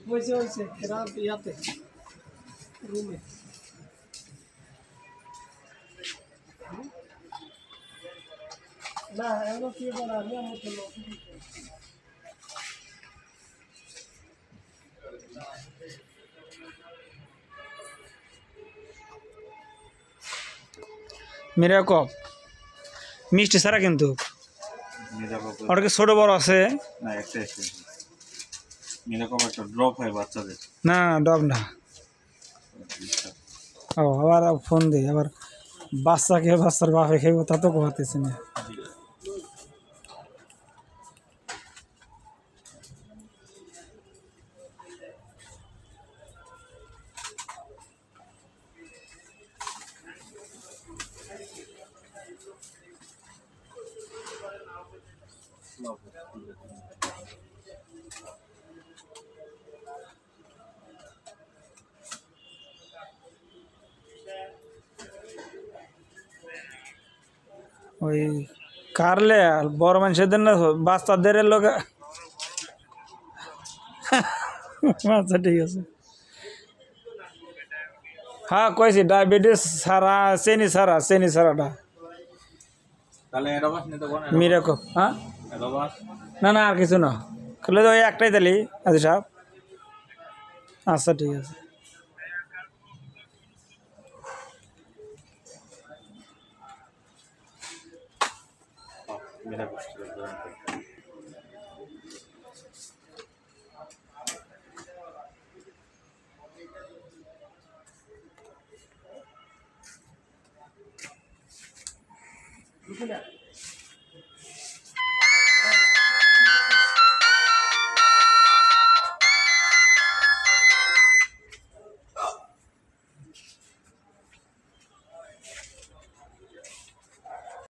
হয়েছে এরা ইয়াতে রুমে না এগুলো কি বলা আমি আমার তো মিরাকপ মিষ্টি ছাড়া কিন্তু ওটা কি ছোট বড় আছে না একটা মিরাকপ একটা ড্রপ হয় বাচ্চাদের না ডব না ও আবার ফোন দিই আবার বাচ্চাকে বাচ্চার বাপে খেব তা তো কোয়াতেছি না ওই কারলে বড় মানুষদের না বাচ্চাদের লোক আচ্ছা ঠিক আছে হ্যাঁ কইছি ডায়াবেটিস সারা চেনি সারাটা তাহলে অ্যাডভান্স নিতে কোন মিরাকপ হ্যাঁ অ্যাডভান্স না না আর কিছু না খুলে তো ওই একটাই দিলি আদি সাহেব আচ্ছা ঠিক আছে মিরাকপ বুঝলে